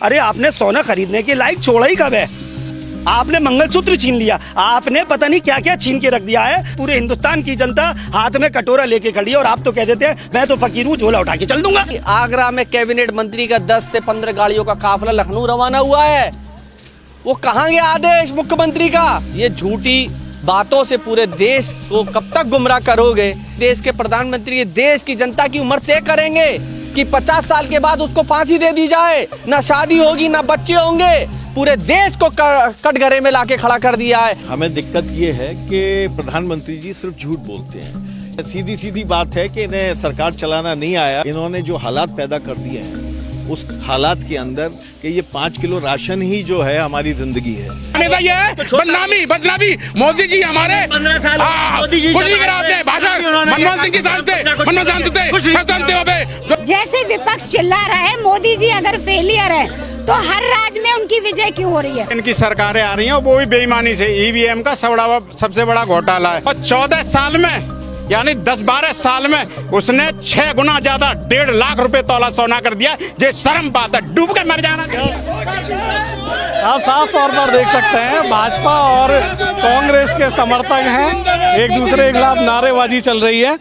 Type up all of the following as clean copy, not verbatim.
अरे आपने सोना खरीदने के लायक छोड़ा ही कब है? आपने मंगलसूत्र छीन लिया, आपने पता नहीं क्या क्या छीन के रख दिया है। पूरे हिंदुस्तान की जनता हाथ में कटोरा लेके खड़ी है और आप तो कह देते हैं मैं तो फकीर हूँ, झोला उठा के चल दूंगा। आगरा में कैबिनेट मंत्री का 10 से 15 गाड़ियों का काफिला लखनऊ रवाना हुआ है। वो कहाँ गया आदेश मुख्यमंत्री का? ये झूठी बातों से पूरे देश को कब तक गुमराह करोगे? देश के प्रधानमंत्री देश की जनता की उम्र तय करेंगे कि 50 साल के बाद उसको फांसी दे दी जाए, ना शादी होगी ना बच्चे होंगे। पूरे देश को कटघरे में लाके खड़ा कर दिया है। हमें दिक्कत ये है कि प्रधानमंत्री जी सिर्फ झूठ बोलते हैं। सीधी सीधी बात है कि इन्हें सरकार चलाना नहीं आया। इन्होंने जो हालात पैदा कर दिए हैं उस हालात के अंदर कि ये 5 किलो राशन ही जो है हमारी जिंदगी है। हमेशा ये है बदनामी मोदी जी हमारे कुछ नहीं करा आपने भाषण मनमोहन सिंह की जानते जैसे विपक्ष चिल्ला रहा है मोदी जी अगर फेलियर है तो हर राज्य में उनकी विजय क्यों हो रही है? इनकी सरकारें आ रही हैं वो भी बेईमानी से। ईवीएम का सबसे बड़ा घोटाला है और 14 साल में यानी 10-12 साल में उसने 6 गुना ज्यादा 1.5 लाख रुपए तोला सोना कर दिया। ये शर्म बात है, डूब के मर जाना चाहिए। आप साफ तौर पर देख सकते हैं भाजपा और कांग्रेस के समर्थक हैं, एक दूसरे के खिलाफ नारेबाजी चल रही है।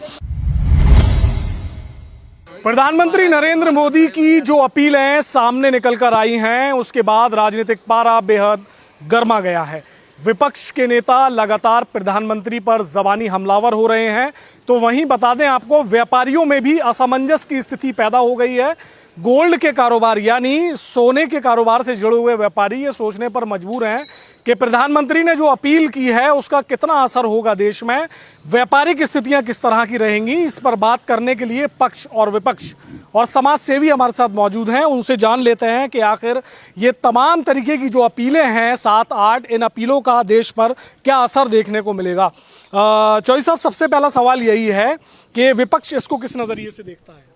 प्रधानमंत्री नरेंद्र मोदी की जो अपीलें सामने निकल कर आई हैं उसके बाद राजनीतिक पारा बेहद गर्मा गया है। विपक्ष के नेता लगातार प्रधानमंत्री पर ज़बानी हमलावर हो रहे हैं, तो वहीं बता दें आपको व्यापारियों में भी असमंजस की स्थिति पैदा हो गई है। गोल्ड के कारोबार यानी सोने के कारोबार से जुड़े हुए व्यापारी ये सोचने पर मजबूर हैं कि प्रधानमंत्री ने जो अपील की है उसका कितना असर होगा देश में, व्यापारिक स्थितियां किस तरह की रहेंगी। इस पर बात करने के लिए पक्ष और विपक्ष और समाज सेवी हमारे साथ मौजूद हैं। उनसे जान लेते हैं कि आखिर ये तमाम तरीके की जो अपीलें हैं 7-8 इन अपीलों का देश पर क्या असर देखने को मिलेगा। चौधरी साहब, सबसे पहला सवाल यही है कि विपक्ष इसको किस नज़रिए से देखता है?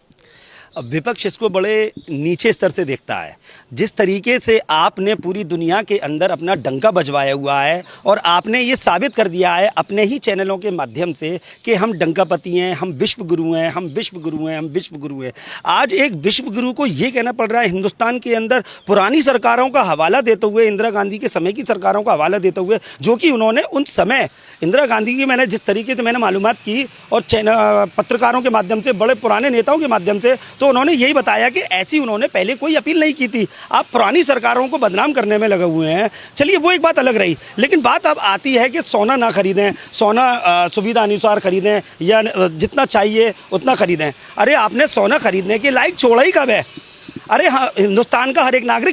अब विपक्ष इसको बड़े नीचे स्तर से देखता है। जिस तरीके से आपने पूरी दुनिया के अंदर अपना डंका बजवाया हुआ है और आपने ये साबित कर दिया है अपने ही चैनलों के माध्यम से कि हम डंकापति हैं, हम विश्व गुरु हैं, हम विश्व गुरु हैं, हम विश्व गुरु हैं। आज एक विश्व गुरु को ये कहना पड़ रहा है हिंदुस्तान के अंदर पुरानी सरकारों का हवाला देते हुए, इंदिरा गांधी के समय की सरकारों का हवाला देते हुए, जो कि उन्होंने उन समय इंदिरा गांधी की मैंने जिस तरीके से मैंने मालूमात की और पत्रकारों के माध्यम से, बड़े पुराने नेताओं के माध्यम से, तो उन्होंने यही बताया कि ऐसी उन्होंने पहले कोई अपील नहीं की थी। आप पुरानी सरकारों को बदनाम करने में लगे हुए हैं। चलिए वो एक बात अलग रही, लेकिन बात अब आती है कि सोना ना खरीदें, सोना सुविधा अनुसार खरीदें या जितना चाहिए उतना खरीदें। अरे आपने सोना खरीदने के लायक छोड़ा ही कब है? अरे हाँ, हिंदुस्तान का हर एक नागरिक